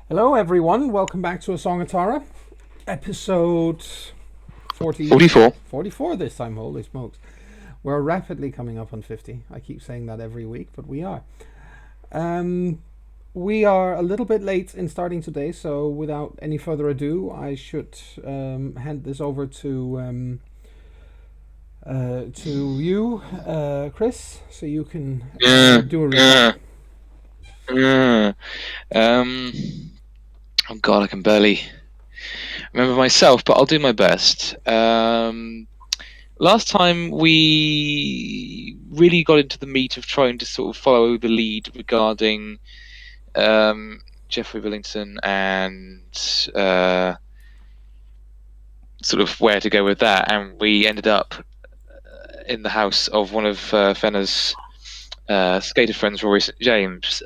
Hello, everyone. Welcome back to A Song of Tara, episode 44. 44 this time. Holy smokes. We're rapidly coming up on 50. I keep saying that every week, but we are. We are a little bit late in starting today, so without any further ado, I should hand this over to you, Chris, so you can do a recap. Oh God, I can barely remember myself, but I'll do my best. Last time we really got into the meat of trying to sort of follow the lead regarding Jeffrey Billington and sort of where to go with that, and we ended up in the house of one of Fenner's skater friends, Rory St. James.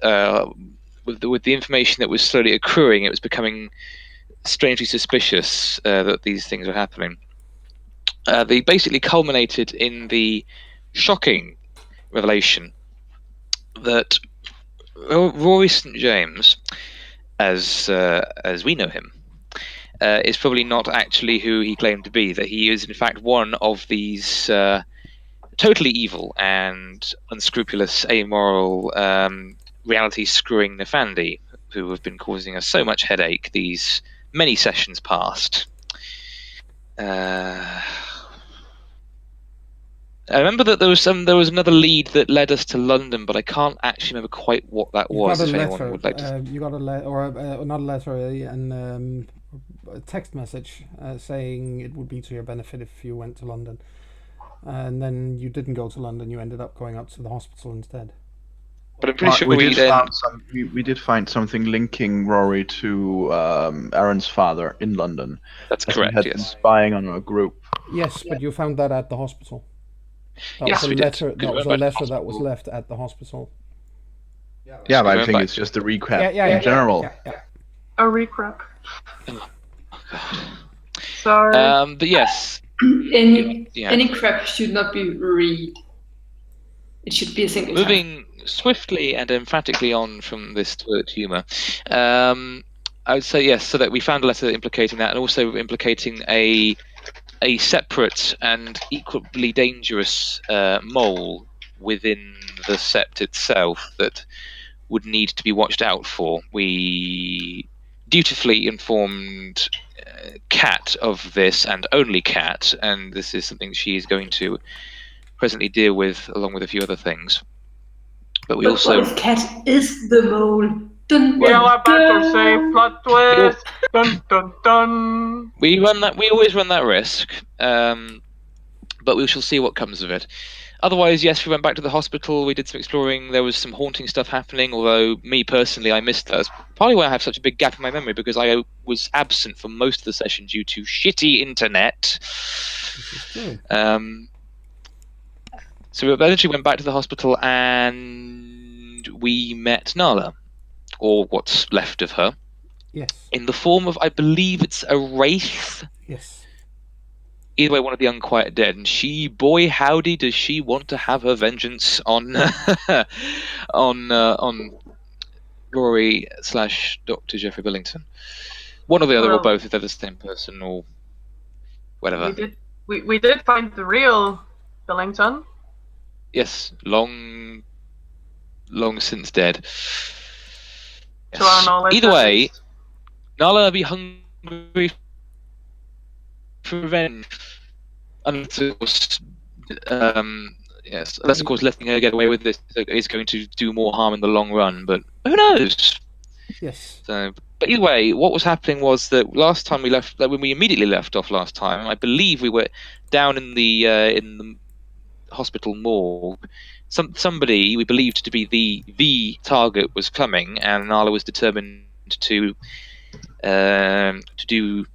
With the information that was slowly accruing, it was becoming strangely suspicious that these things were happening. They basically culminated in the shocking revelation that Rory St. James, as we know him, is probably not actually who he claimed to be. That he is in fact one of these totally evil and unscrupulous, amoral, reality-screwing Nefandi who have been causing us so much headache these many sessions past. I remember that there was another lead that led us to London, but I can't actually remember quite what that was. Got a if letter. anyone would like to, You got a letter, or not a letter, a text message saying it would be to your benefit if you went to London, and then you didn't go to London. You ended up going up to the hospital instead. but I'm pretty sure we did find something linking Rory to Aaron's father in London. That's as correct. He had Yes. been spying on a group. Yes, but you found that at the hospital. That Yes, was a we did. letter. That was a Went back to letter the that was hospital. left at the hospital. Yeah, but I went think back it's to- just a recap Yeah, in general. A recap. Oh, God. Sorry. But yes, Any crap should not be read. It should be a single time. moving swiftly and emphatically on from this toilet humour, I would say yes. So that we found a letter implicating that, and also implicating a separate and equally dangerous mole within the sept itself that would need to be watched out for. We dutifully informed Kat of this, and only Kat, and this is something she is going to presently deal with, along with a few other things. But we also. What if Cat is the mole? Dun, We dun, are about to say dun. plot twist. Dun dun dun. We always run that risk, but we shall see what comes of it. Otherwise, yes, we went back to the hospital. We did some exploring. There was some haunting stuff happening. Although me personally, I missed that. That's probably why I have such a big gap in my memory, because I was absent for most of the session due to shitty internet. This is true. So we eventually went back to the hospital and we met Nala, or what's left of her. Yes. In the form of, I believe it's a wraith. Yes. Either way, one of the unquiet dead, and she, boy howdy, does she want to have her vengeance on on Rory / Dr. Jeffrey Billington. One or the other, or both, if they're the same person, or whatever. We did find the real Billington. Yes, long since dead. To our knowledge. Either way, Nala be hungry for revenge. Unless, of course, unless of course letting her get away with this is going to do more harm in the long run. But who knows? Yes. So, but either way, what was happening was that last time we left, when we immediately left off last time, I believe we were down in the hospital morgue. Somebody we believed to be the target was coming, and Nala was determined to do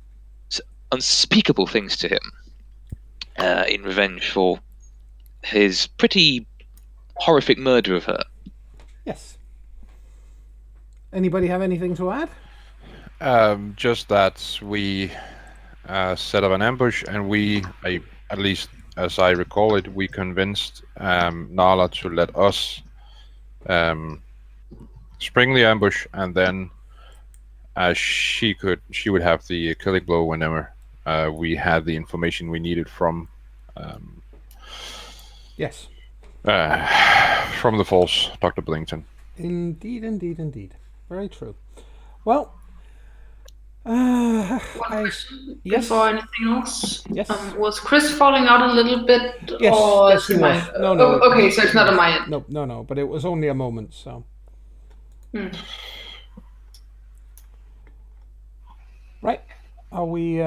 unspeakable things to him in revenge for his pretty horrific murder of her. Yes. Anybody have anything to add? Just that we set up an ambush, and at least as I recall it, we convinced Nala to let us spring the ambush, and then she would have the killing blow whenever we had the information we needed from Yes. From the false Dr. Billington. Indeed. Very true. Well, Before anything else, Yes. Was Chris falling out a little bit? Yes, or yes, he is it was. mine? No. Okay, so it's not on my end. No, but it was only a moment, so. Right. Are we,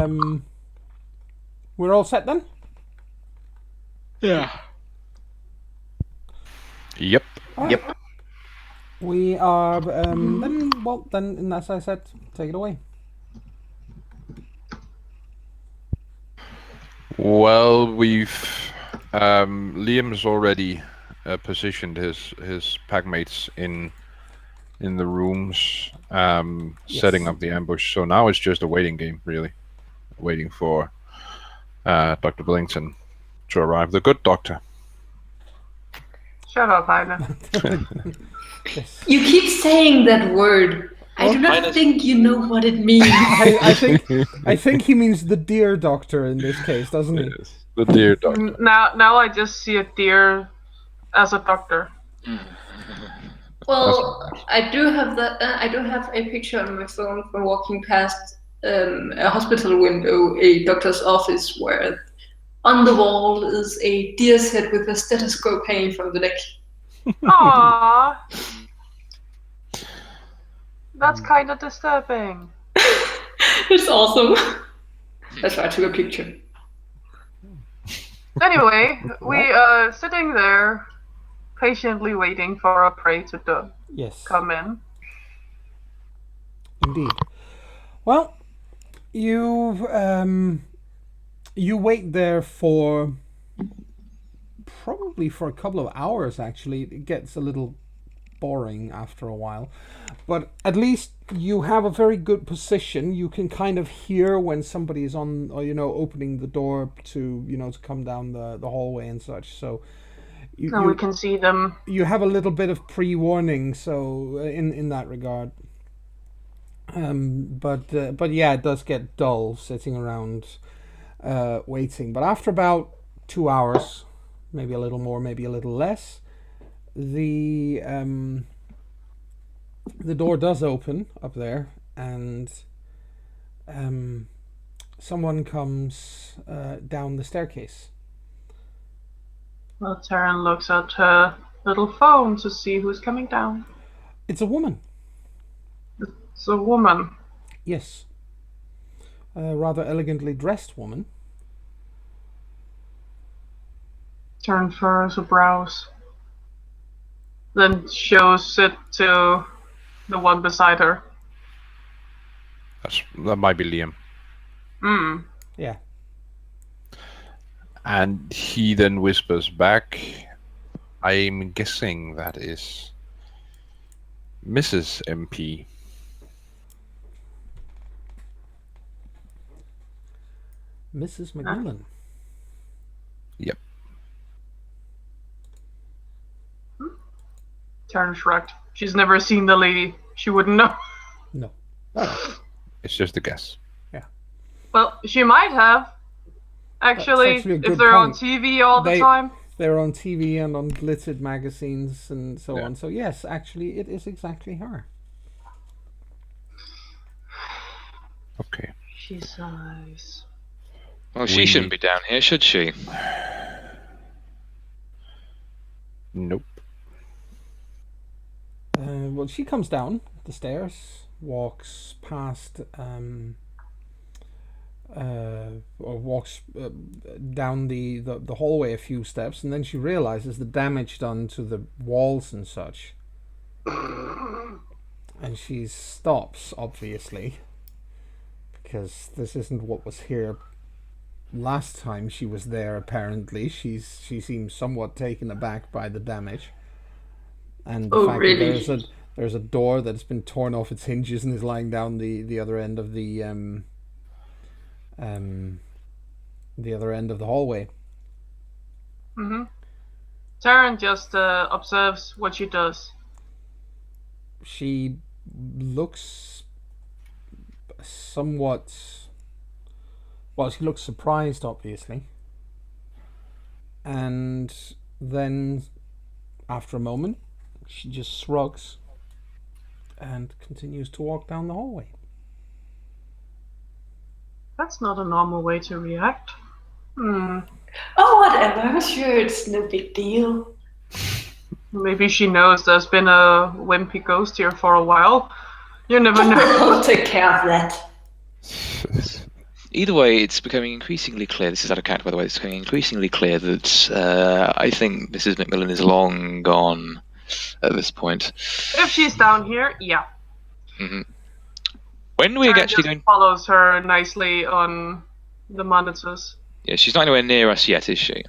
we're all set then? Yeah. Yep. Yep. We are, then, as I said, take it away. Well, we've Liam's already positioned his packmates in the rooms, setting up the ambush. So now it's just a waiting game, really, waiting for Dr. Billington to arrive. The good doctor. Shut up, Heine. You keep saying that word. I do not think you know what it means. I think he means the dear doctor in this case, doesn't he? Yes, the dear doctor. Now I just see a deer as a doctor. Well, I do have that. I do have a picture on my phone from walking past a hospital window, a doctor's office, where on the wall is a deer's head with a stethoscope hanging from the neck. Aww. That's kind of disturbing. It's awesome. That's why I took a picture. Anyway, we are sitting there, patiently waiting for our prey to come in. Indeed. Well, you wait there for probably for a couple of hours. Actually, it gets a little boring after a while, but at least you have a very good position. You can kind of hear when somebody is on, or opening the door to to come down the hallway and such. So we can see them. You have a little bit of pre-warning, so in that regard. But yeah, it does get dull sitting around waiting. But after about 2 hours, maybe a little more, maybe a little less, the door does open up there, and someone comes down the staircase. Well, Taryn looks at her little phone to see who's coming down. It's a woman. It's a woman. Yes. A rather elegantly dressed woman. Taryn furrows her brows. Then shows it to the one beside her. That might be Liam. Yeah. And he then whispers back, I'm guessing that is Mrs. MP. Mrs. McMillan. Yep. Taryn shrugged. She's never seen the lady. She wouldn't know. No. It's just a guess. Yeah. Well, she might have. Actually, if they're on TV all the time. They're on TV and on glittered magazines and so on. So yes, actually, it is exactly her. Okay. She's nice. Well, she shouldn't be down here, should she? Nope. Well, she comes down the stairs, walks past, or walks down the hallway a few steps, and then she realizes the damage done to the walls and such. And she stops, obviously, because this isn't what was here last time she was there. Apparently, she seems somewhat taken aback by the damage. And the fact that there's a door that's been torn off its hinges and is lying down the other end of the other end of the hallway. Taryn just observes what she does. She looks somewhat. Well, she looks surprised, obviously. And then, after a moment, she just shrugs and continues to walk down the hallway. That's not a normal way to react. Oh, whatever. Sure, it's no big deal. Maybe she knows there's been a wimpy ghost here for a while. You never know. I'll take care of that. Either way, it's becoming increasingly clear. This is out of character, by the way. It's becoming increasingly clear that I think Mrs. Macmillan is long gone at this point. If she's down here, yeah. Mm-hmm. When are we Karen actually just going? follows her nicely on the monitors. Yeah, she's not anywhere near us yet, is she?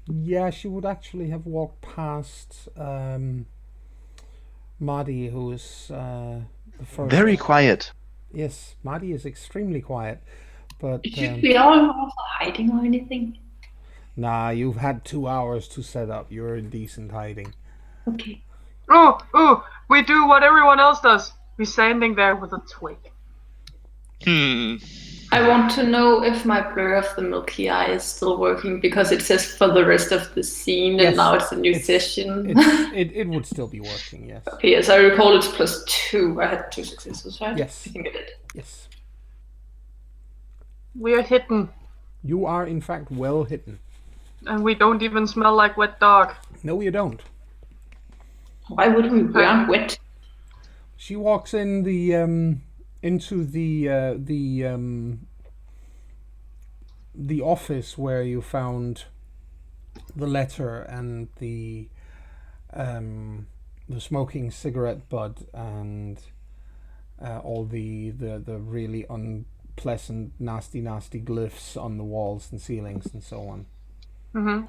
Yeah, she would actually have walked past Maddie, who's the first. Very quiet. Yes, Maddie is extremely quiet, but Should we all go for hiding or anything? nah, you've had 2 hours to set up. You're in decent hiding. Okay. Oh, we do what everyone else does. We're standing there with a twig. I want to know if my blur of the milky eye is still working, because it says for the rest of the scene, Yes, and now it's a new session. It would still be working, yes. Okay, as I recall, it's +2. I had 2 successes, right? Yes. I think I did. Yes. We're hidden, You are, in fact, well hidden. and we don't even smell like wet dog. No, you don't. Why wouldn't we? We aren't wet. She walks in into the office where you found the letter and the smoking cigarette butt and all the really unpleasant, nasty glyphs on the walls and ceilings and so on. Mm-hmm.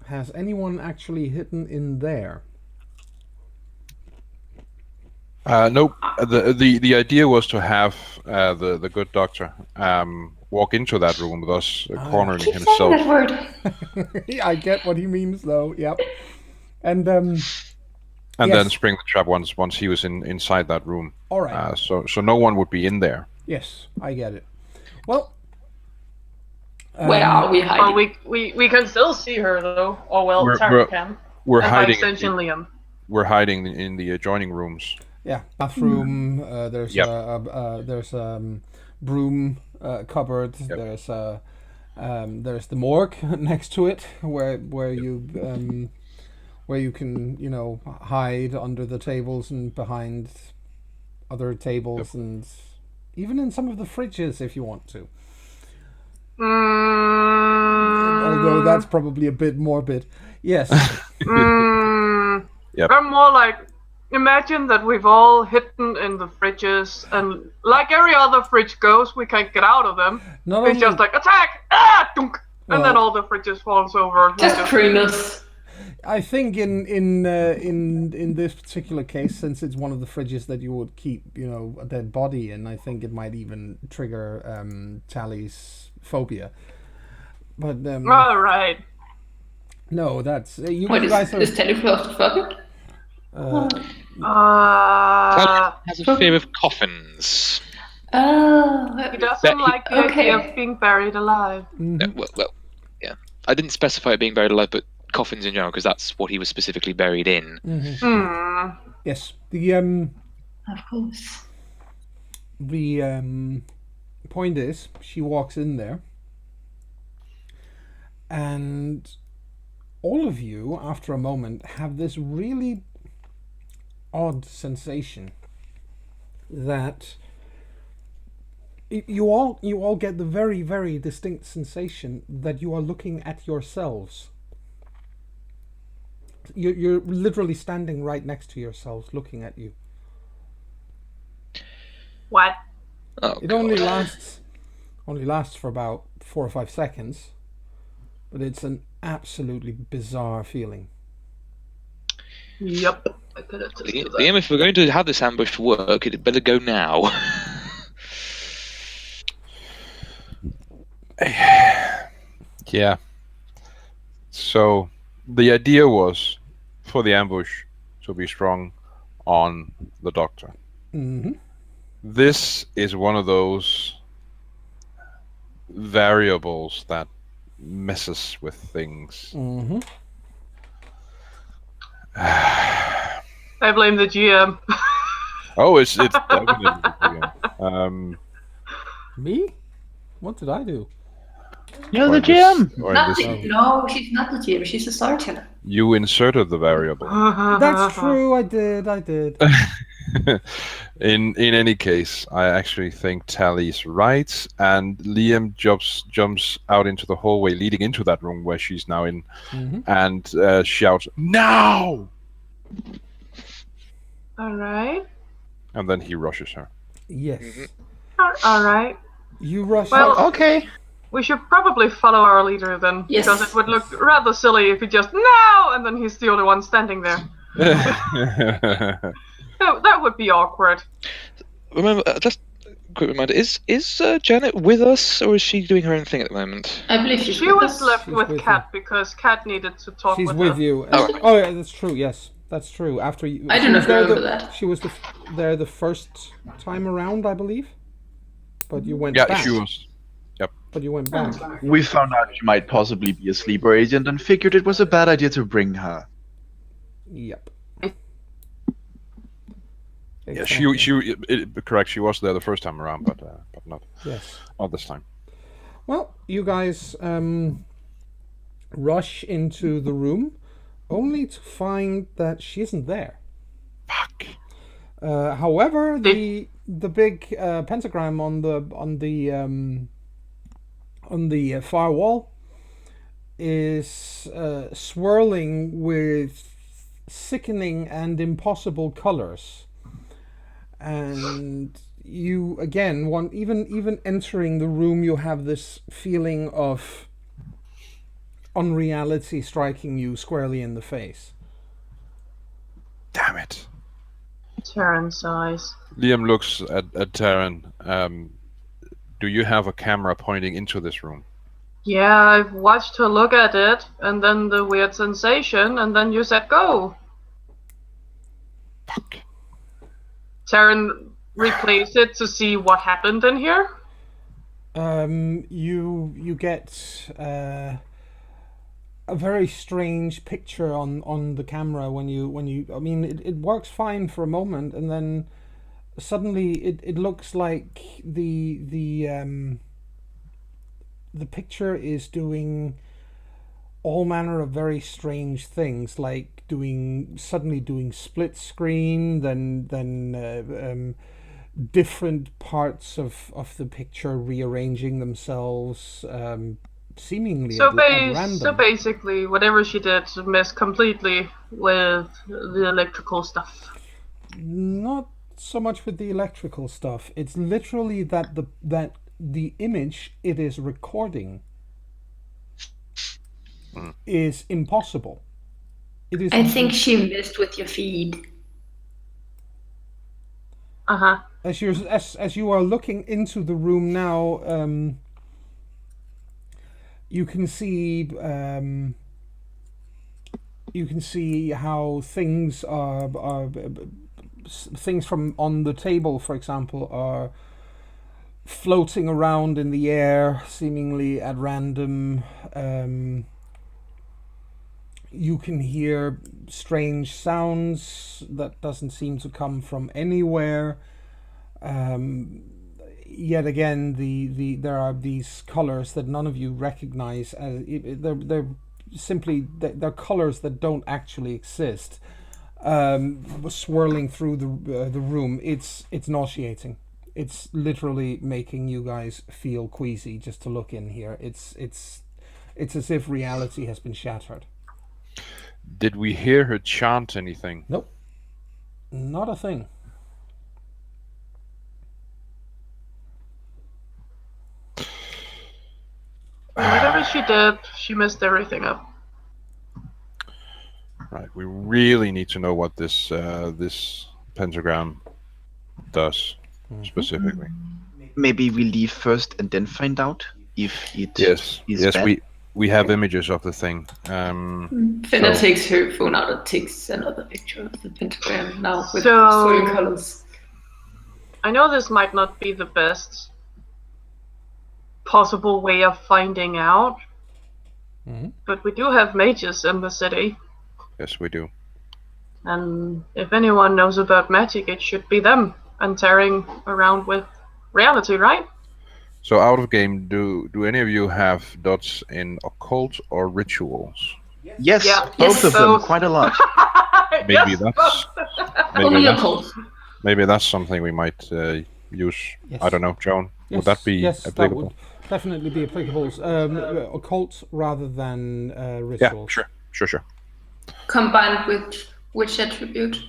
Has anyone actually hidden in there? Nope. The idea was to have the good doctor walk into that room with us cornering Keep saying himself. that word. I get what he means, though. Yep. And And yes. then spring the trap once he was inside that room. All right. So no one would be in there. Yes, I get it. Well, Where are we hiding? Well, we can still see her though. Oh well, We're- Tara can. We're And by hiding. extension, Liam. We're hiding in the adjoining rooms. yeah, bathroom. There's Yep. there's broom cupboard. Yep. There's the morgue next to it, where you can hide under the tables and behind other tables, and even in some of the fridges if you want to. Although that's probably a bit morbid. Yes. Yep. I'm more like, imagine that we've all hidden in the fridges, and like every other fridge goes, we can't get out of them. Not It's only, just like, attack! Dunk! And then Well- all the fridges falls over. and we Just preen us. I think in this particular case, since it's one of the fridges that you would keep, a dead body in, I think it might even trigger Tally's phobia. But All right. no, that's you What guys is Telly claustrophobic? Has a fear of coffins. Oh, He doesn't like the Okay. idea of being buried alive. Well, yeah. I didn't specify it being buried alive, but coffins in general, because that's what he was specifically buried in. Yes, the of course. point is, she walks in there, and all of you, after a moment, have this really odd sensation that you all get the very, very distinct sensation that you are looking at yourselves. You're literally standing right next to yourselves, looking at you. What? Oh, It God. only lasts for about 4 or 5 seconds, but it's an absolutely bizarre feeling. Yep. I could have just do that. Liam, if we're going to have this ambush work, it better go now. Yeah. So the idea was for the ambush to be strong on the doctor. Mm-hmm. This is one of those variables that messes with things. Mm-hmm. I blame the GM. Oh, it's definitely the GM. Me? What did I do? You're Or the in this- GM. or in Not this- no, she's not the GM. She's a storyteller. You inserted the variable. That's true. I did. In any case, I actually think Tally's right, and Liam jumps out into the hallway leading into that room where she's now in, and shouts, "Now!" All right. And then he rushes her. Yes. All right. You rush. Well, Okay. we should probably follow our leader then, Yes. because it would look rather silly if he just no, and then he's the only one standing there. That would be awkward. Remember, just a quick reminder: is Janet with us, or is she doing her own thing at the moment? I believe she's She with was us. left She's with with Kat because Kat needed to talk She's with with her. you. Oh, right. Oh, yeah, that's true. Yes, that's true. After you, I she do was not there remember that. She was there the first time around, I believe. But you went Yeah, back. she was. But you went back. We found out she might possibly be a sleeper agent and figured it was a bad idea to bring her. Yep. Yeah, correct. She was there the first time around, but not this time. Well, you guys rush into the room, only to find that she isn't there. Fuck. However, the big pentagram on the far wall is swirling with sickening and impossible colors. And you again even entering the room, you have this feeling of unreality striking you squarely in the face. Damn it. Terran size. Liam looks at Taryn. Do you have a camera pointing into this room? Yeah, I've watched her look at it, and then the weird sensation, and then you said go. Fuck. Terran replays it to see what happened in here. You get a very strange picture on the camera when you I mean it works fine for a moment, and then suddenly it looks like the picture is doing all manner of very strange things, like suddenly doing split screen, then different parts of the picture rearranging themselves, seemingly at random. So basically, whatever she did messed completely with the electrical stuff. Not so much with the electrical stuff. It's literally that the image it is recording is impossible. It is. I think she messed with your feed. As you are looking into the room now, you can see how things are things from on the table, for example, are floating around in the air, seemingly at random. You can hear strange sounds that doesn't seem to come from anywhere. Yet again, there are these colors that none of you recognize as they're simply they're colors that don't actually exist, swirling through the room. It's nauseating. It's literally making you guys feel queasy just to look in here. It's as if reality has been shattered. Did we hear her chant anything? Nope, not a thing. Whatever she did, she messed everything up. Right. We really need to know what this this pentagram does specifically. Maybe we leave first and then find out if it Yes. is Yes. bad. we have images of the thing. Fenna takes her phone out and takes another picture of the pentagram now with So- swirling colors. I know this might not be the best possible way of finding out, but we do have mages in the city, Yes, we do. and if anyone knows about magic, it should be them and tearing around with reality, right? So out of game, do any of you have dots in occult or rituals? Yes, Yeah. both Yes, of them, both. quite a lot. Maybe Yes, that's Only a that's, cult. maybe that's something we might use. Yes. I don't know, Joan. Yes, Would that be yes, applicable? That would definitely be applicable. Occult rather than Yeah, rituals. sure. Combined with which attribute?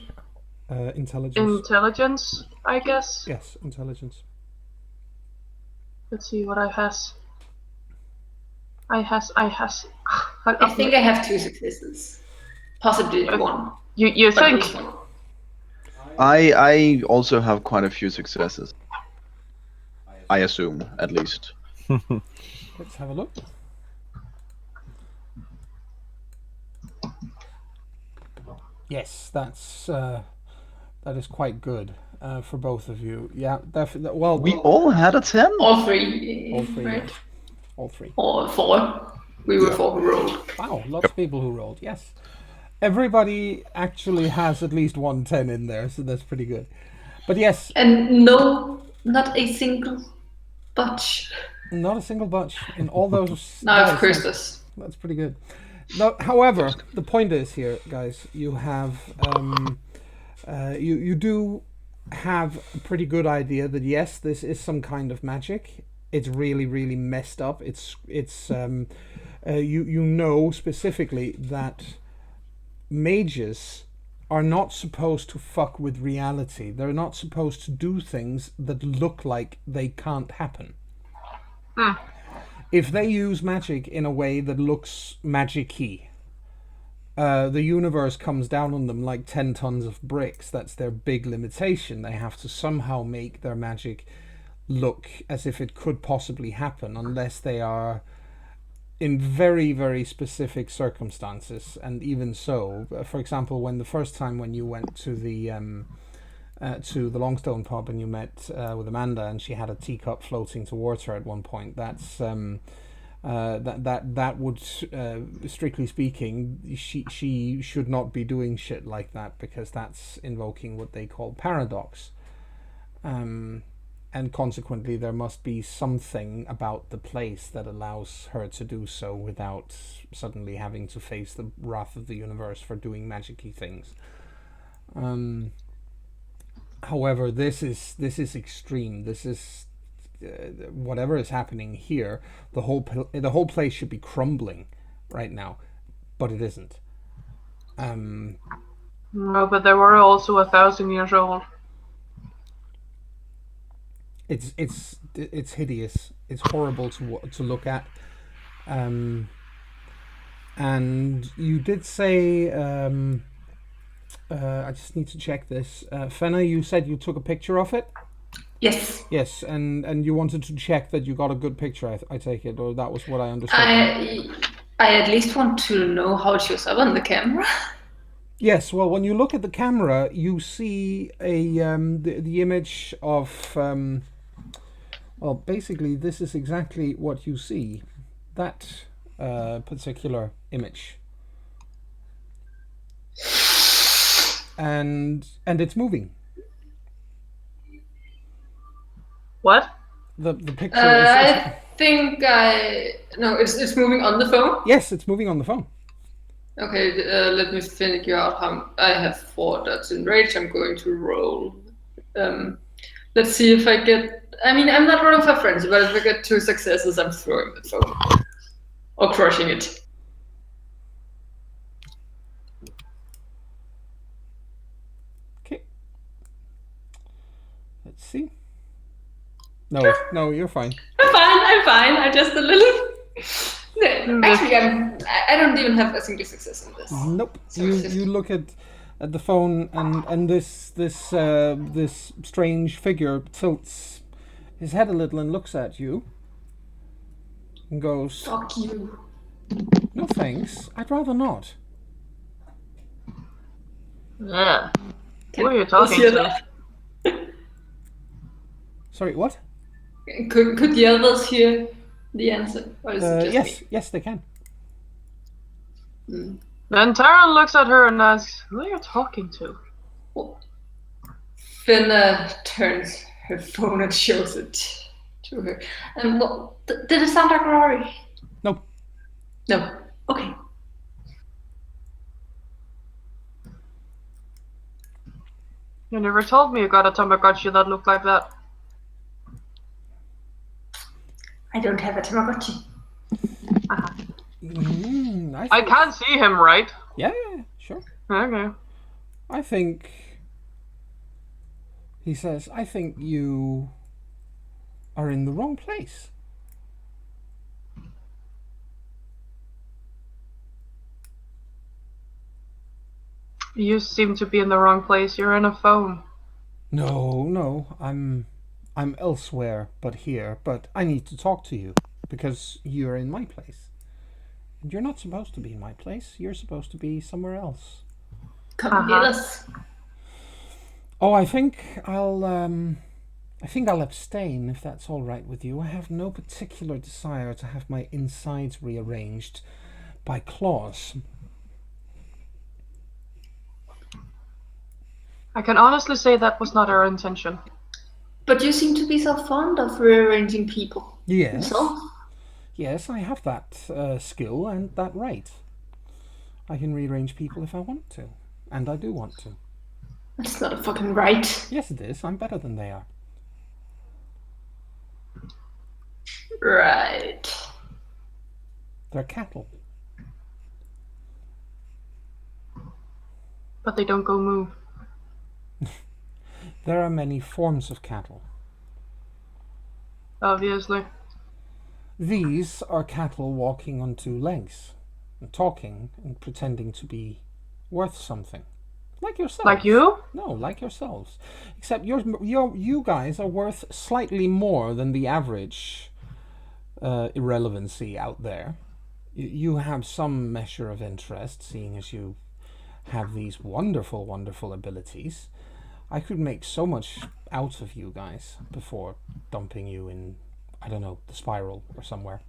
Intelligence. Intelligence, I guess. Yes, intelligence. Let's see what I has. I I think I have 2 successes. Possibly one. You But at think? least one. I also have quite a few successes. I assume, at least. Let's have a look. Yes, that is quite good for both of you. Yeah, definitely. Well, We all had a 10? All 3. all three, Right? yes. All three. Or 4. We were 4 who rolled. Wow, lots of people who rolled. Yes, everybody actually has at least 1 10 in there, so that's pretty good. But yes, And no, not a single bunch. not a single bunch in all those. Now I've dice. cursed us. That's pretty good. No, however, the point is here, guys, you have you do have a pretty good idea that yes, this is some kind of magic. It's really, really messed up. It's you know specifically that mages are not supposed to fuck with reality. They're not supposed to do things that look like they can't happen. If they use magic in a way that looks magic-y, the universe comes down on them like 10 tons of bricks. That's their big limitation. They have to somehow make their magic look as if it could possibly happen, unless they are in very, very specific circumstances. And even so, for example, when the first time when you went to the Longstone pub and you met with Amanda and she had a teacup floating towards her at one point, that's that would strictly speaking, she should not be doing shit like that, because that's invoking what they call paradox, and consequently there must be something about the place that allows her to do so without suddenly having to face the wrath of the universe for doing magic-y things. However, this is extreme. This is whatever is happening here. The whole place should be crumbling right now, but it isn't. No, but they were also 1,000 years old. It's hideous. It's horrible to look at. And you did say, I just need to check this. Fenna, you said you took a picture of it? Yes. Yes, and you wanted to check that you got a good picture, I take it, or that was what I understood. I at least want to know how it shows up on the camera. Yes, well, when you look at the camera, you see the image of well, basically, this is exactly what you see. That particular image, and it's moving. What? The picture I think no, it's moving on the phone. yes, it's moving on the phone. Okay, let me figure out how I have 4 dots in rage. I'm going to roll. Let's see if I get. I mean, I'm not rolling for friends, but if I get 2 successes, I'm throwing the phone or crushing it. Okay. Let's see. No, you're fine. I'm fine. I'm just a little. No, actually, I don't even have a single success in this. Nope. So You it's just- you look at the phone and this strange figure tilts his head a little and looks at you and goes, Fuck you. No thanks. I'd rather not. Yeah. Can Who are you I talking hear to? that? Sorry, what? Could the others hear the answer, or is it just Yes, yes, they can. me? Then Tara looks at her and asks, "Who are you talking to?" Well, Finna turns her phone and shows it to her. And well, did it sound like Rory? No. No. Okay. You never told me you got a Tamagotchi that looked like that. I don't have a Tamagotchi. I can't see him, right? Yeah, sure. Okay. I think. He says, I think you are in the wrong place. You seem to be in the wrong place. You're in a phone. No, I'm elsewhere but here, but I need to talk to you because you're in my place. And you're not supposed to be in my place. You're supposed to be somewhere else. Come get us. Oh, I think I'll abstain if that's all right with you. I have no particular desire to have my insides rearranged by claws. I can honestly say that was not our intention. But you seem to be so fond of rearranging people. Yes. yourself. Yes, I have that skill and that right. I can rearrange people if I want to. And I do want to. That's not a fucking right. Yes, it is. I'm better than they are. Right. They're cattle. But they don't go moo. There are many forms of cattle. Obviously. These are cattle walking on two legs, and talking and pretending to be worth something. Like yourselves. Like you? No, like yourselves. Except you guys are worth slightly more than the average irrelevancy out there. You have some measure of interest, seeing as you have these wonderful, wonderful abilities. I could make so much out of you guys before dumping you in, I don't know, the spiral or somewhere.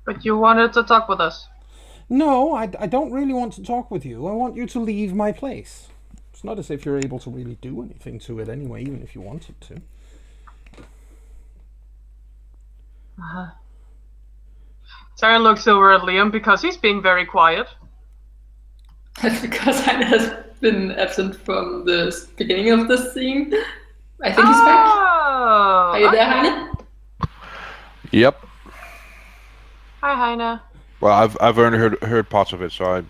But you wanted to talk with us. No, I don't really want to talk with you. I want you to leave my place. It's not as if you're able to really do anything to it anyway, even if you wanted to. Sarah looks over at Liam because he's being very quiet. That's because Heine has been absent from the beginning of the scene. I think he's back. Oh, Are you there, Heine? Yep. Hi, Heine. Well, I've only heard parts of it, so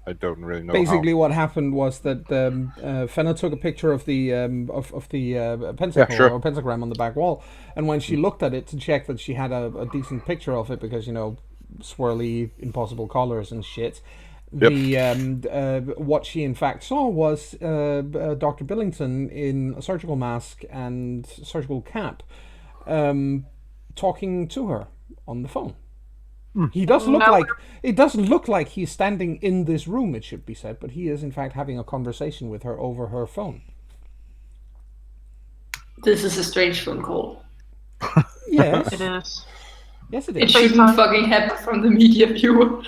I don't really know. Basically, what happened was that Fenna took a picture of the pentacle or pentagram on the back wall, and when she looked at it to check that she had a decent picture of it, because swirly, impossible colors and shit. Yep. What she in fact saw was Dr. Billington in a surgical mask and surgical cap, talking to her on the phone. He does look like it doesn't look like he's standing in this room, it should be said, but he is in fact having a conversation with her over her phone. This is a strange phone call. Yes. It is. Yes, it It is. shouldn't fucking happen from the media viewer.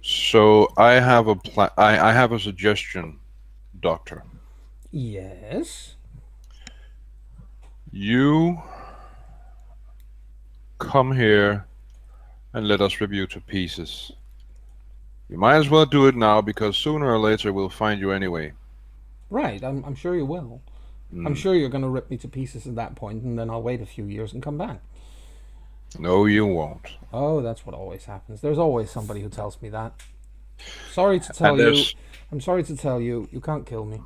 So I have a I have a suggestion, Doctor. Yes. You come here and let us rip you to pieces. You might as well do it now, because sooner or later we'll find you anyway. Right, I'm sure you will. I'm sure you're going to rip me to pieces at that point, and then I'll wait a few years and come back. No, you won't. Oh, that's what always happens. There's always somebody who tells me that. Sorry to tell you. I'm sorry to tell you, you can't kill me.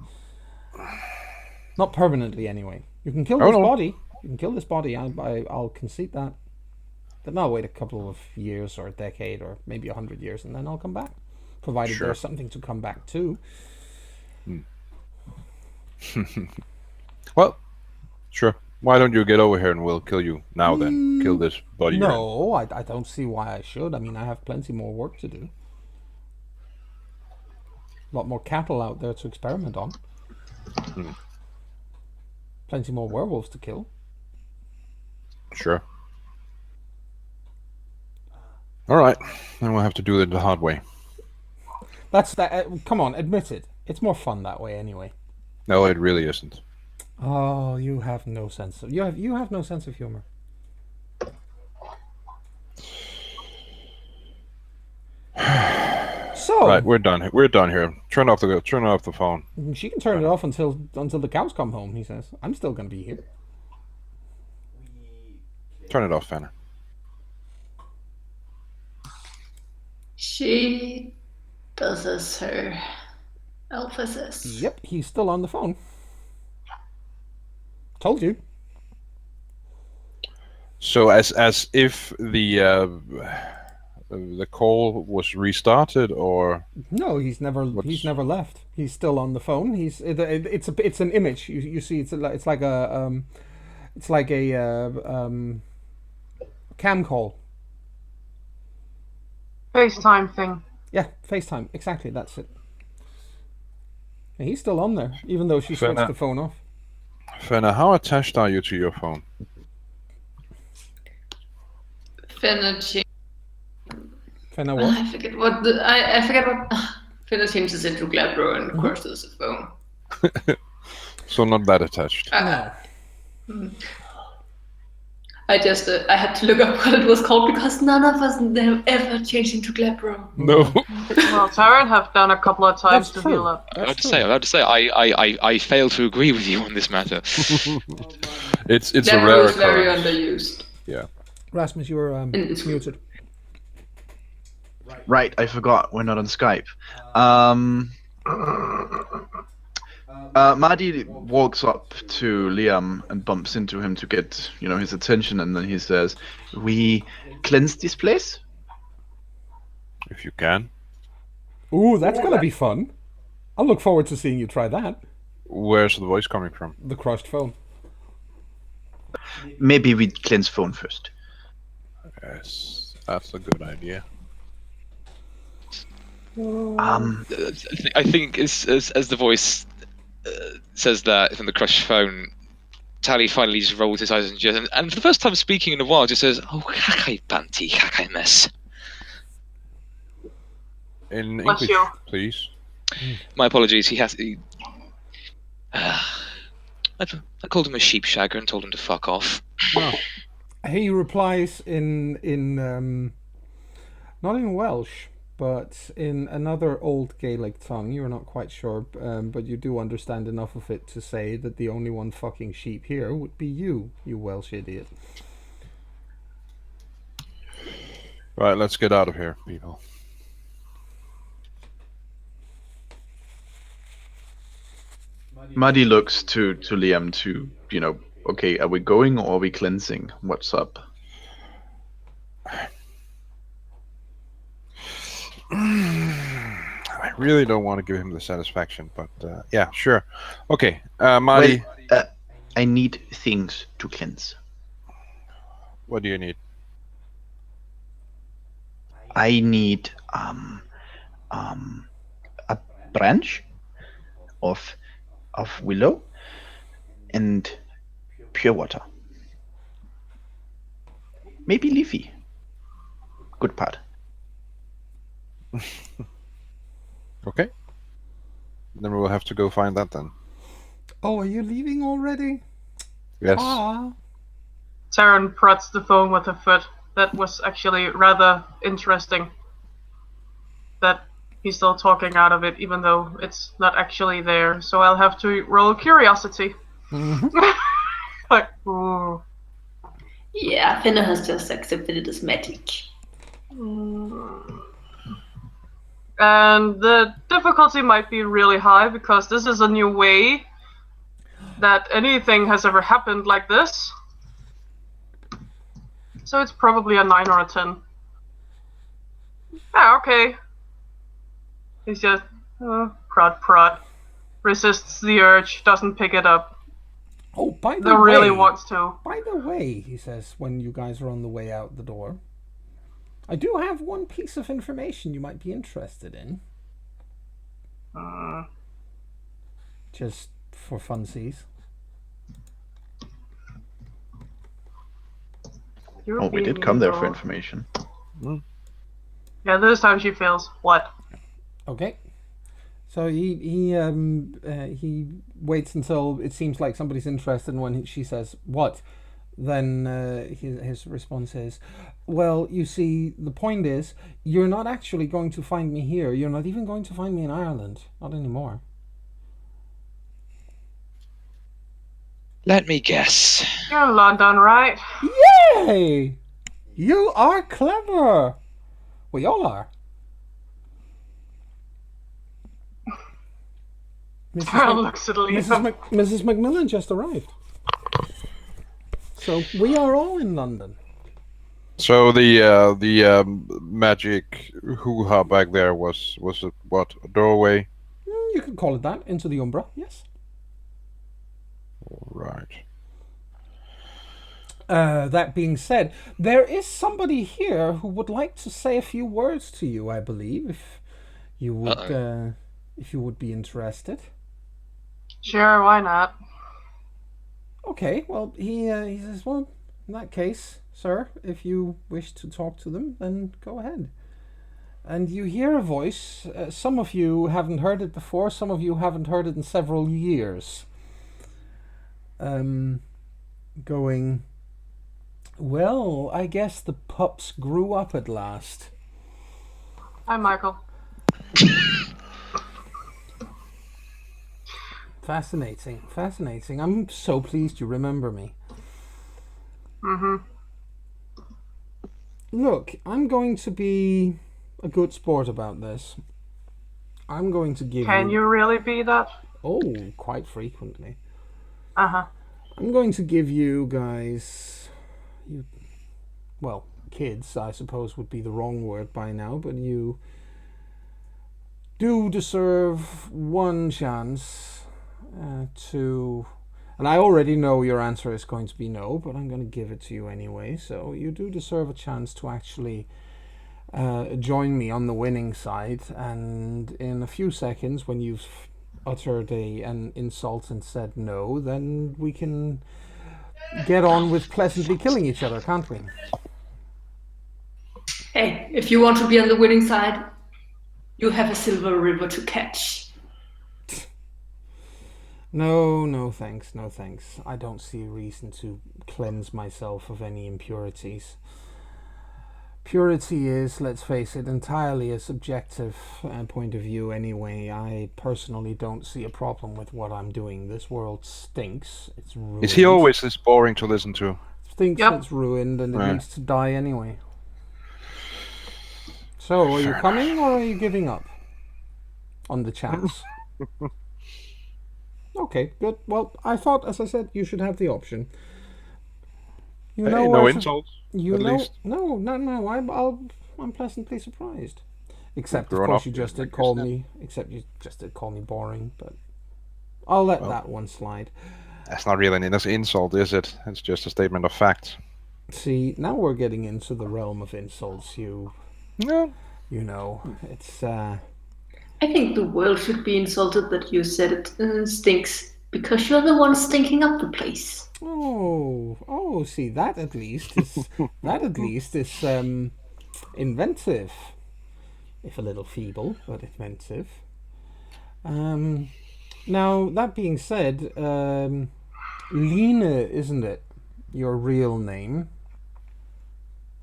Not permanently, anyway. You can kill this body. You can kill this body. I'll concede that. Then I'll wait a couple of years or a decade or maybe 100 years, and then I'll come back, provided there's something to come back to. Well, Sure. Why don't you get over here and we'll kill you now then? Kill this body. you're in. No, I don't see why I should. I mean, I have plenty more work to do. A lot more cattle out there to experiment on. Plenty more werewolves to kill. Sure. All right. Then we'll have to do it the hard way. That's that. Come on, admit it. It's more fun that way, anyway. No, it really isn't. Oh, you have no sense of you have no sense of humor. So Right, we're done. We're done here. Turn off the phone. she can turn it off until the cows come home. He says, "I'm still going to be here." Turn it off, Fenner. She does as her alpha says. Yep, he's still on the phone. Told you. So as if the call was restarted, or No, he's never left. He's still on the phone. It's an image. You see, it's like a cam call. FaceTime thing. Yeah, FaceTime. Exactly, that's it. And he's still on there, even though she Fair switched enough. the phone off. Fenner, how attached are you to your phone? Finna change. Finna what? I forget what Finna changes into Glabro and of course there's a phone. So not that attached. No. I just I had to look up what it was called because none of us have ever changed into Glabro. No. Well, Taryn have done a couple of times That's to heal true. up. I'm allowed to say, I fail to agree with you on this matter. It's a Glabro rare is very occurrence. underused. Yeah. Rasmus, you were muted. Right, I forgot. We're not on Skype. Marty walks up to Liam and bumps into him to get, his attention, and then he says, "We cleanse this place?" If you can. Ooh, that's gonna be fun. I'll look forward to seeing you try that. Where's the voice coming from? The crushed phone. Maybe we cleanse phone first. Yes, that's a good idea. I think as the voice says that from the crushed phone, Tally finally just rolls his eyes and for the first time speaking in a while, just says, "Oh, kakai banty, kakai mess." In Bless English, you. please. My apologies. I called him a sheep shagger and told him to fuck off. He replies in not in Welsh, but in another old Gaelic tongue. You're not quite sure, but you do understand enough of it to say that the only one fucking sheep here would be you Welsh idiot. Right, let's get out of here, people. Marty looks to Liam to, okay, are we going or are we cleansing? What's up? I really don't want to give him the satisfaction, but yeah, sure. Okay, Marty, Well, I need things to cleanse. what do you need? I need a branch of willow and pure water. Maybe leafy. Good part. Okay. Then we will have to go find that then. Oh, are you leaving already? Yes. Ah. Taryn prods the phone with her foot. That was actually rather interesting. That he's still talking out of it, even though it's not actually there. So I'll have to roll curiosity. Like, ooh. Yeah, Finna has just accepted it as magic. And the difficulty might be really high because this is a new way that anything has ever happened like this. So it's probably a 9 or a 10. Yeah, okay. He's just prod. Resists the urge, doesn't pick it up. Oh, by the that way, really wants to. by the way, he says when you guys are on the way out the door, I do have one piece of information you might be interested in. Just for funsies. Oh, we did come there for information. Yeah, this time she feels what? Okay. So he waits until it seems like somebody's interested, and when she says what, then his response is, well, you see, the point is, you're not actually going to find me here. You're not even going to find me in Ireland. Not anymore. Let me guess. You're in London, right? Yay! You are clever. We all are. Farrell looks at Liam. Mrs. Macmillan just arrived. So we are all in London. So the magic hoo-ha back there was it what, a doorway? You could call it that, into the Umbra, yes. All right. That being said, there is somebody here who would like to say a few words to you, I believe, if you would be interested. Sure, why not? Okay, well, he says, well, in that case, sir, if you wish to talk to them, then go ahead. And you hear a voice. Some of you haven't heard it before. Some of you haven't heard it in several years. Going, well, I guess the pups grew up at last. Hi, Michael. Fascinating, fascinating. I'm so pleased you remember me. Look, I'm going to be a good sport about this. I'm going to give Can you really be that? Oh, quite frequently. Uh-huh. I'm going to give you guys... well, kids, I suppose would be the wrong word by now, but you do deserve one chance to... And I already know your answer is going to be no, but I'm going to give it to you anyway. So you do deserve a chance to actually join me on the winning side. And in a few seconds, when you've uttered an insult and said no, then we can get on with pleasantly killing each other, can't we? Hey, if you want to be on the winning side, you have a silver river to catch. No thanks, no thanks. I don't see a reason to cleanse myself of any impurities. Purity is, let's face it, entirely a subjective point of view anyway. I personally don't see a problem with what I'm doing. This world stinks. It's ruined. Is he always this boring to listen to? It stinks, Yep. It's ruined, and it Right. needs to die anyway. So, are you coming or are you giving up on the chance? Okay, good. Well, I thought, as I said, you should have the option. You Hey, know, no as a- insults, You at know, least. no. I'm pleasantly surprised. Except, of Grown course, up, you just I did guess call then. me. Except you just did call me boring, but I'll let Well. that one slide. That's not really an insult, is it? It's just a statement of fact. See, now we're getting into the realm of insults. You No. know, it's I think the world should be insulted that you said it stinks, because you're the one stinking up the place. Oh, see, that at least is inventive, if a little feeble, but inventive. Now that being said, Lena, isn't it your real name?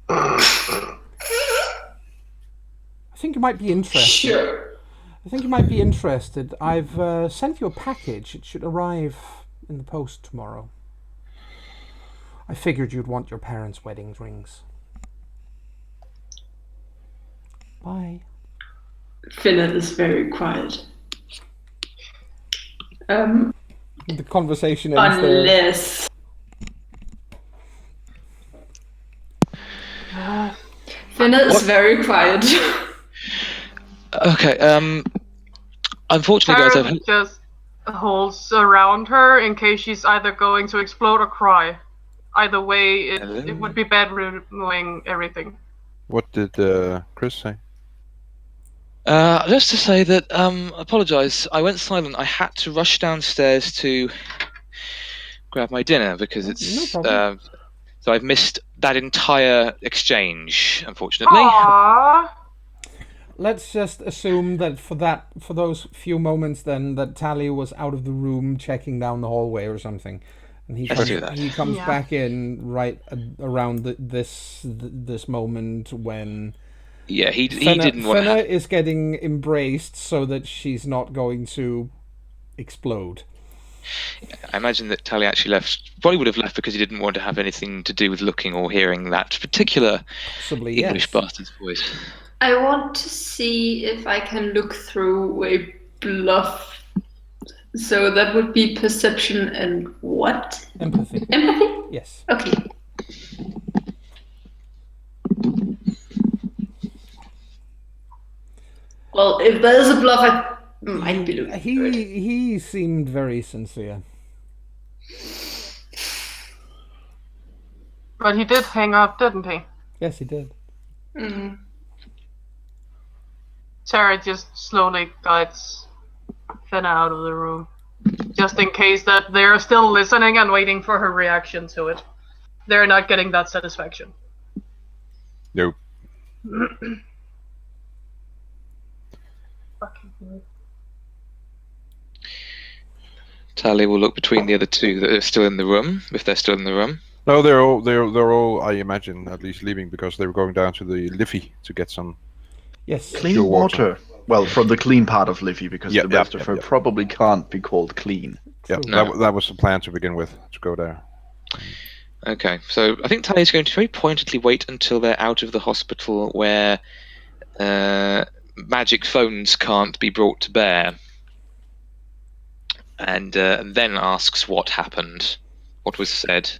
I think you might be interested. Sure. I think you might be interested. I've sent you a package. It should arrive in the post tomorrow. I figured you'd want your parents' wedding rings. Bye. Finna is very quiet. The conversation ends there. Unless Finna is very quiet. Okay. Unfortunately, guys, Farrell just holds around her in case she's either going to explode or cry. Either way, it would be bad removing everything. What did Chris say? Just to say that, apologise, I went silent. I had to rush downstairs to grab my dinner because it's No problem. so I've missed that entire exchange, unfortunately. Aww. Let's just assume that for those few moments then that Tally was out of the room checking down the hallway or something, and Let's do that. he comes Yeah. back in right around this moment when Yeah, he Fenna, didn't want Fenna to. is getting embraced so that she's not going to explode. I imagine that Tally actually probably would have left because he didn't want to have anything to do with looking or hearing that particular Possibly, English yes. bastard's voice. I want to see if I can look through a bluff. So that would be perception and what? Empathy. Empathy? Yes. Okay. Well, if there is a bluff, I might be looking through it. He seemed very sincere. But he did hang up, didn't he? Yes, he did. Mm. Sarah just slowly guides Fenna out of the room. Just in case that they're still listening and waiting for her reaction to it. They're not getting that satisfaction. Nope. Fucking weird. Tally will look between the other two that are still in the room, if they're still in the room. No, they're all. I imagine at least leaving because they were going down to the Liffey to get some. Yes. Clean Pure water. water. Well, from the clean part of Liffey, because Yep, the rest yep, of yep, her yep. probably can't be called clean. Yeah, No. that was the plan to begin with, to go there. Okay, so I think Tally's going to very pointedly wait until they're out of the hospital where magic phones can't be brought to bear, and then asks what happened, what was said.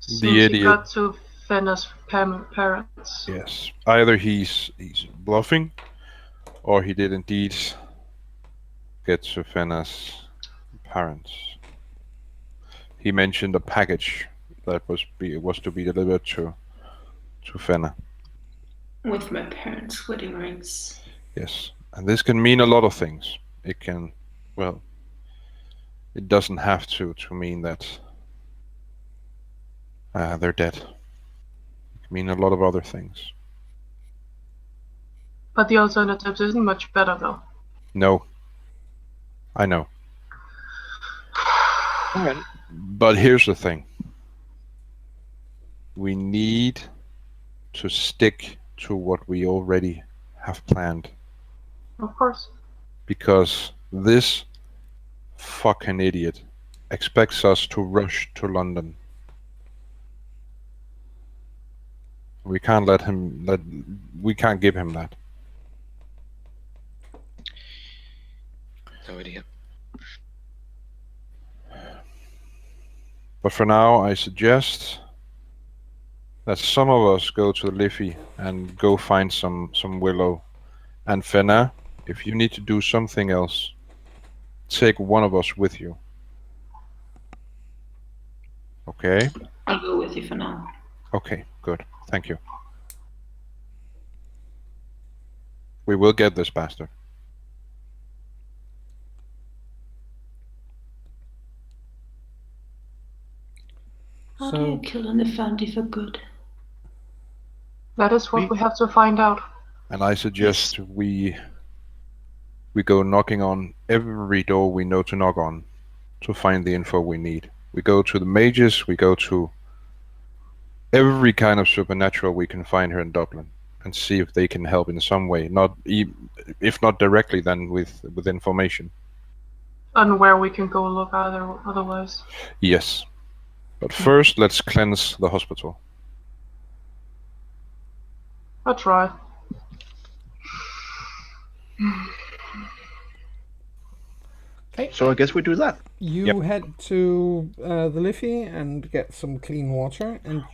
Since The he idiot. got to Fenna's parents. Yes, either he's bluffing, or he did indeed get to Fenna's parents. He mentioned a package that was to be delivered to Fenna. With my parents' wedding rings. Yes, and this can mean a lot of things. It can, well, it doesn't have to mean that they're dead. It can mean a lot of other things. But the alternatives isn't much better though. No, I know. Alright. But here's the thing. We need to stick to what we already have planned. Of course. Because this fucking idiot expects us to rush to London. We can't we can't give him that. No idea. But for now, I suggest that some of us go to Liffey and go find some willow. And Fenna, if you need to do something else, take one of us with you. Okay? I'll go with you for now. Okay, good. Thank you. We will get this bastard. How do you kill an Elefanti for good? That is what we have to find out. And I suggest we go knocking on every door we know to knock on to find the info we need. We go to the mages, we go to every kind of supernatural we can find here in Dublin and see if they can help in some way. If not directly, then with information. And where we can go look otherwise. Yes. But first, let's cleanse the hospital. I'll try. Okay. So I guess we do that. You head to the Liffey and get some clean water, and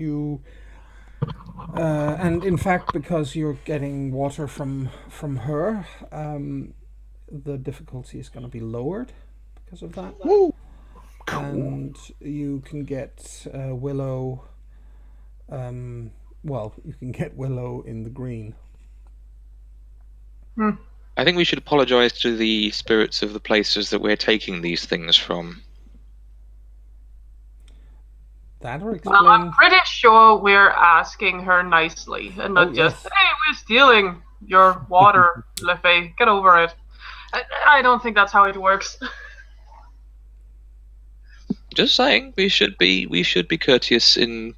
and in fact, because you're getting water from her, the difficulty is going to be lowered because of that. Woo! And you can get Willow. Well, you can get Willow in the green. I think we should apologise to the spirits of the places that we're taking these things from. That or Well, I'm explain. pretty sure we're asking her nicely and not Oh, just, yes. hey, we're stealing your water, Lefay. Get over it. I don't think that's how it works. Just saying, we should be courteous in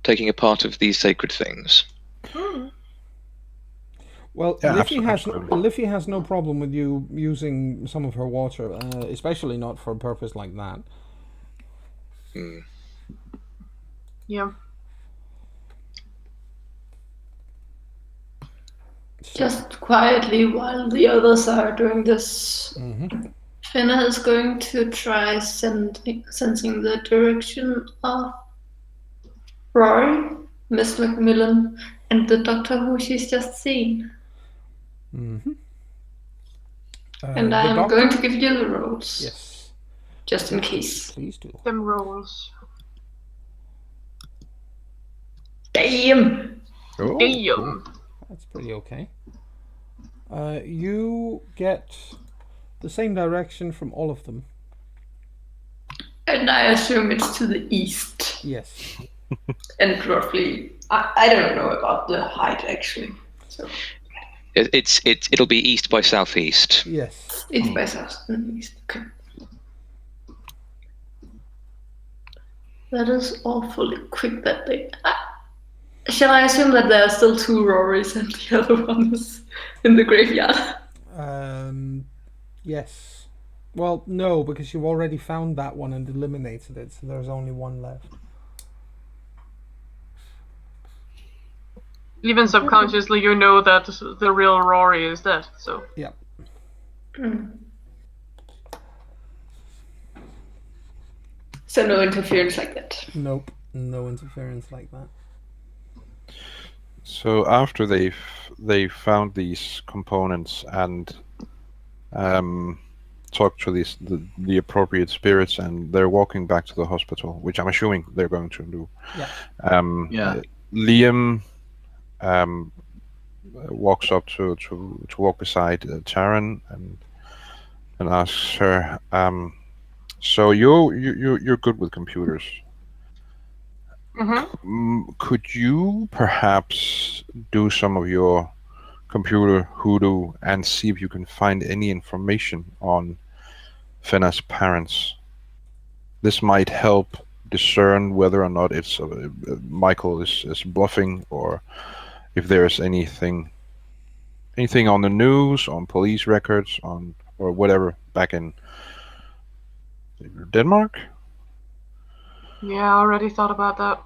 taking a part of these sacred things. Well, Yeah, Liffy has no problem with you using some of her water, especially not for a purpose like that. Yeah. Just quietly while the others are doing this, Fenna is going to try sensing the direction of Rory, Miss Macmillan, and the doctor who she's just seen. And I am going to give you the rolls. Yes. Just in case. Please do. Them rolls. Damn! Oh, Damn. That's pretty okay. You get the same direction from all of them. And I assume it's to the east. Yes. And roughly, I don't know about the height actually. So It'll be east by southeast. Yes. it's by south and east. Okay. That is awfully quick that day. Shall I assume that there are still 2 Rorys and the other one is in the graveyard? Yes. Well, no, because you've already found that one and eliminated it, so there's only one left. Even subconsciously, you know that the real Rory is dead, so. Yeah. So no interference like that. Nope. No interference like that. So after they found these components and talked to the appropriate spirits, and they're walking back to the hospital, which I'm assuming they're going to do. Yeah. Liam walks up to walk beside Taryn and asks her, so you're good with computers. Could you perhaps do some of your computer hoodoo and see if you can find any information on Fenna's parents? This might help discern whether or not it's Michael is bluffing, or if there's anything on the news, on police records, on or whatever back in Denmark. Yeah, I already thought about that.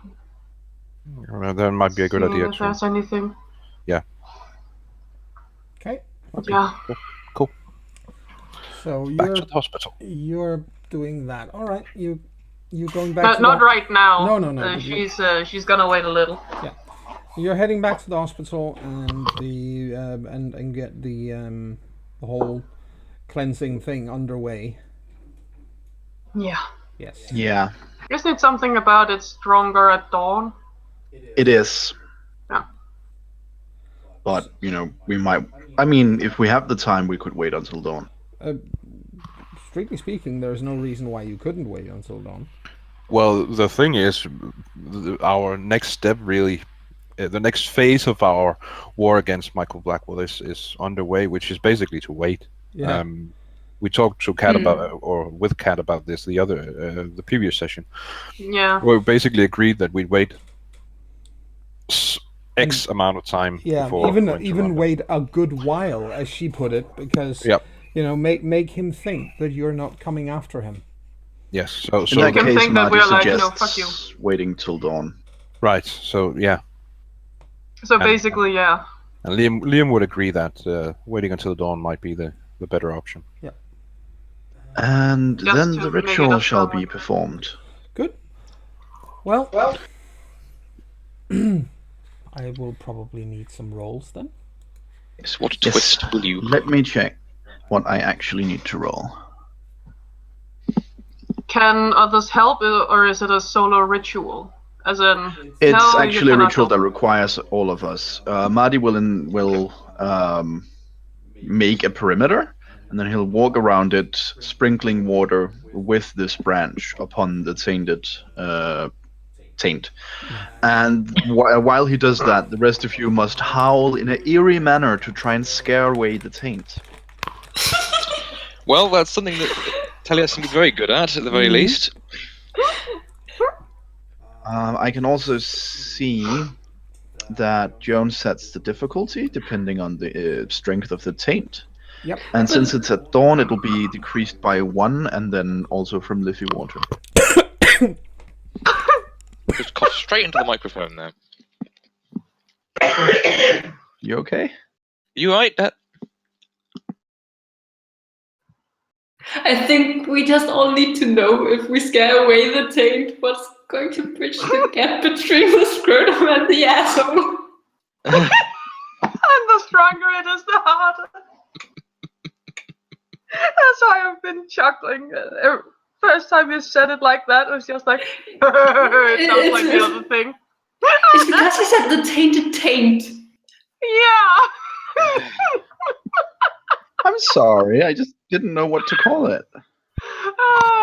That might be a good idea If too. there's anything. Yeah. Okay. Yeah. Cool. So Back to the hospital. you're doing that. All right. You going back? Not right now. No. She's gonna wait a little. Yeah. You're heading back to the hospital and and get the whole cleansing thing underway. Yeah. Yes. Yeah, Isn't it something about it's stronger at dawn? it is. Yeah. But, we might... I mean, if we have the time, we could wait until dawn. Strictly speaking, there's no reason why you couldn't wait until dawn. Well, the thing is, our next step really, the next phase of our war against Michael Blackwell is underway, which is basically to wait. Yeah. We talked to Kat with Kat about this the previous session. Yeah. We basically agreed that we'd wait X amount of time. Yeah. Before Even wait a good while, as she put it, because make him think that you're not coming after him. Yes. So In that case, think that Marty we're like, suggests fuck you. waiting till dawn. right. So yeah. So basically, yeah. And Liam would agree that waiting until dawn might be the better option. Yeah. And Just then to the make it ritual a shall strong be one. performed. Good. Well, I will probably need some rolls then. Yes, what a twist will you? Let me check. what I actually need to roll. Can others help, or is it a solo ritual? As in, It's no, you actually a cannot ritual help. that requires all of us. Marty will make a perimeter, and then he'll walk around it, sprinkling water with this branch upon the taint. And while he does that, the rest of you must howl in an eerie manner to try and scare away the taint. Well, that's something that Taliesin is very good at the very least. I can also see that Jones sets the difficulty depending on the strength of the taint. Yep. And since it's at dawn, it will be decreased by 1, and then also from Liffey water. Just cough straight into the microphone there. You okay? You right? I think we just all need to know if we scare away the taint, what's going to bridge the gap between the scrotum and the asshole. And the stronger it is, the harder. That's why I've been chuckling. First time you said it like that, it was just like, it sounds like the other thing. It's because you said the tainted taint. Yeah. I'm sorry, I just didn't know what to call it.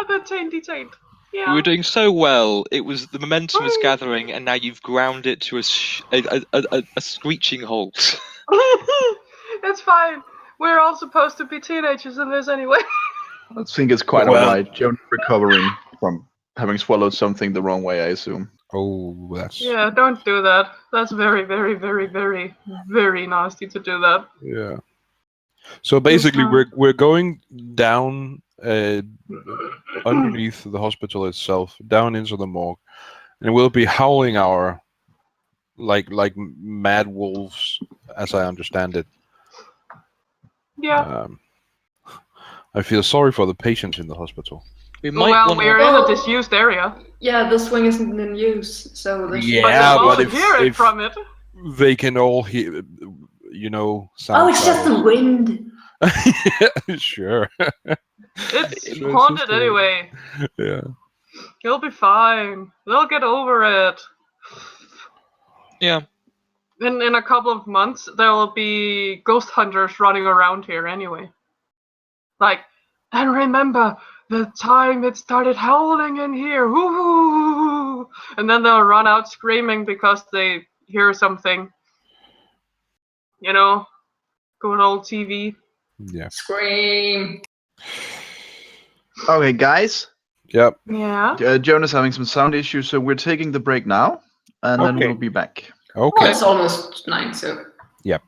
The tainty taint. Yeah. You were doing so well. It was the momentum was gathering, and now you've ground it to a screeching halt. It's fine. We're all supposed to be teenagers in this anyway. I think it's quite alright. Jones recovering from having swallowed something the wrong way, I assume. Oh, that's... Yeah, don't do that. That's very, very, very, very, very nasty to do that. Yeah. So basically, we're going down underneath the hospital itself, down into the morgue, and we'll be howling our like mad wolves, as I understand it. Yeah. I feel sorry for the patients in the hospital. We might we're in a disused area. Yeah, the swing isn't in use, so there's... Yeah, but if hear it from it. They can all hear, sound. Oh, it's just the wind. Sure. It's haunted anyway. Yeah. You'll be fine. They'll get over it. Yeah. In a couple of months, there will be ghost hunters running around here anyway. And remember the time it started howling in here. Woo-hoo! And then they'll run out screaming because they hear something. Good old TV. Yeah. Scream. Okay, guys. Yep. Yeah. Jonas having some sound issues, so we're taking the break now, and then Okay. we'll be back. Okay. Well, it's almost 9, so... Yep.